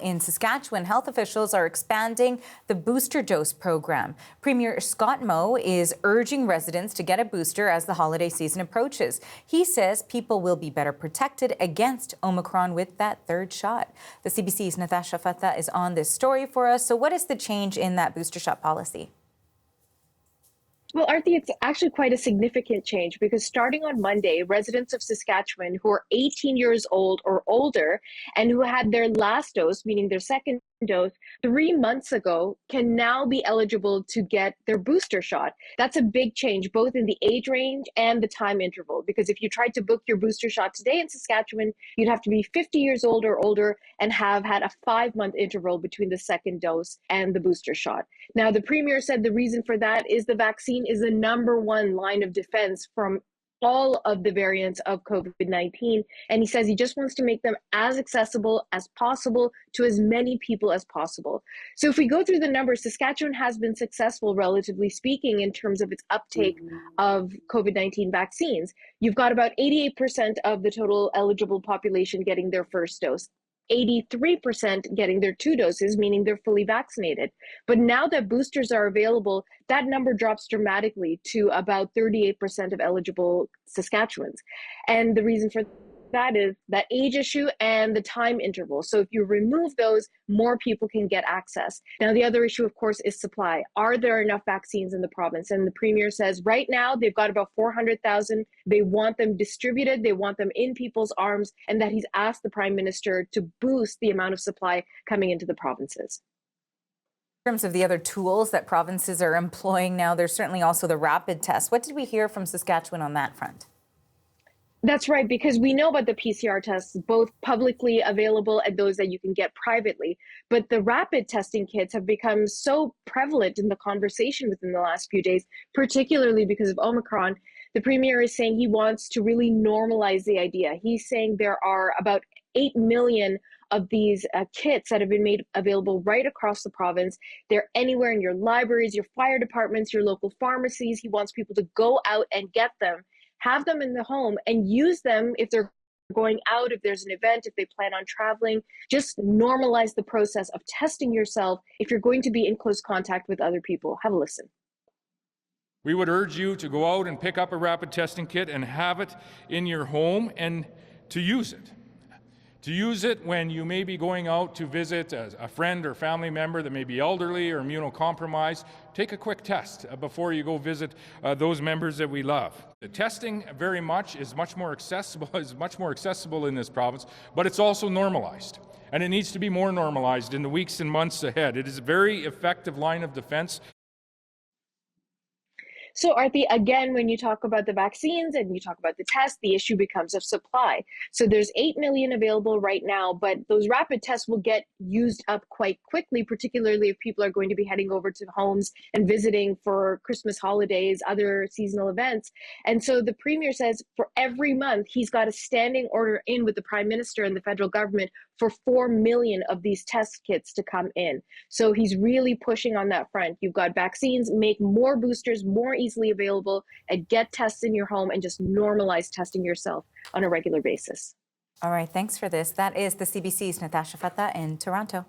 In Saskatchewan, health officials are expanding the booster dose program. Premier Scott Moe is urging residents to get a booster as the holiday season approaches. He says people will be better protected against Omicron with that third shot. The CBC's Natasha Fatha is on this story for us. So what is the change in that booster shot policy? Well, Aarti, it's actually quite a significant change because starting on Monday, residents of Saskatchewan who are 18 years old or older and who had their last dose, meaning their second dose, 3 months ago, can now be eligible to get their booster shot. That's a big change, both in the age range and the time interval, because if you tried to book your booster shot today in Saskatchewan, you'd have to be 50 years old or older and have had a 5-month interval between the second dose and the booster shot. Now, the Premier said the reason for that is the vaccine is the #1 line of defense from all of the variants of COVID-19. And he says he just wants to make them as accessible as possible to as many people as possible. So if we go through the numbers, Saskatchewan has been successful, relatively speaking, in terms of its uptake of COVID-19 vaccines. You've got about 88% of the total eligible population getting their first dose. 83% getting their 2 doses, meaning they're fully vaccinated. But now that boosters are available, that number drops dramatically to about 38% of eligible Saskatchewans. And the reason for that is that age issue and the time interval. So if you remove those, more people can get access. Now, the other issue, of course, is supply. Are there enough vaccines in the province? And the Premier says right now they've got about 400,000. They want them distributed. They want them in people's arms, and that he's asked the Prime Minister to boost the amount of supply coming into the provinces. In terms of the other tools that provinces are employing now, there's certainly also the rapid test. What did we hear from Saskatchewan on that front? That's right, because we know about the PCR tests, both publicly available and those that you can get privately. But the rapid testing kits have become so prevalent in the conversation within the last few days, particularly because of Omicron. The Premier is saying he wants to really normalize the idea. He's saying there are about 8 million of these kits that have been made available right across the province. They're anywhere in your libraries, your fire departments, your local pharmacies. He wants people to go out and get them, have them in the home, and use them if they're going out, if there's an event, if they plan on traveling. Just normalize the process of testing yourself if you're going to be in close contact with other people. Have a listen. We would urge you to go out and pick up a rapid testing kit and have it in your home and to use it. To use it when you may be going out to visit a friend or family member that may be elderly or immunocompromised. Take a quick test before you go visit those members that we love. The testing is much more accessible in this province, but it's also normalized. And it needs to be more normalized in the weeks and months ahead. It is a very effective line of defense. So, Aarti, again, when you talk about the vaccines and you talk about the test, the issue becomes of supply. So there's 8 million available right now, but those rapid tests will get used up quite quickly, particularly if people are going to be heading over to homes and visiting for Christmas holidays, other seasonal events. And so the Premier says for every month, he's got a standing order in with the Prime Minister and the federal government for 4 million of these test kits to come in. So he's really pushing on that front. You've got vaccines, make more boosters more easily available, and get tests in your home and just normalize testing yourself on a regular basis. All right, thanks for this. That is the CBC's Natasha Fatha in Toronto.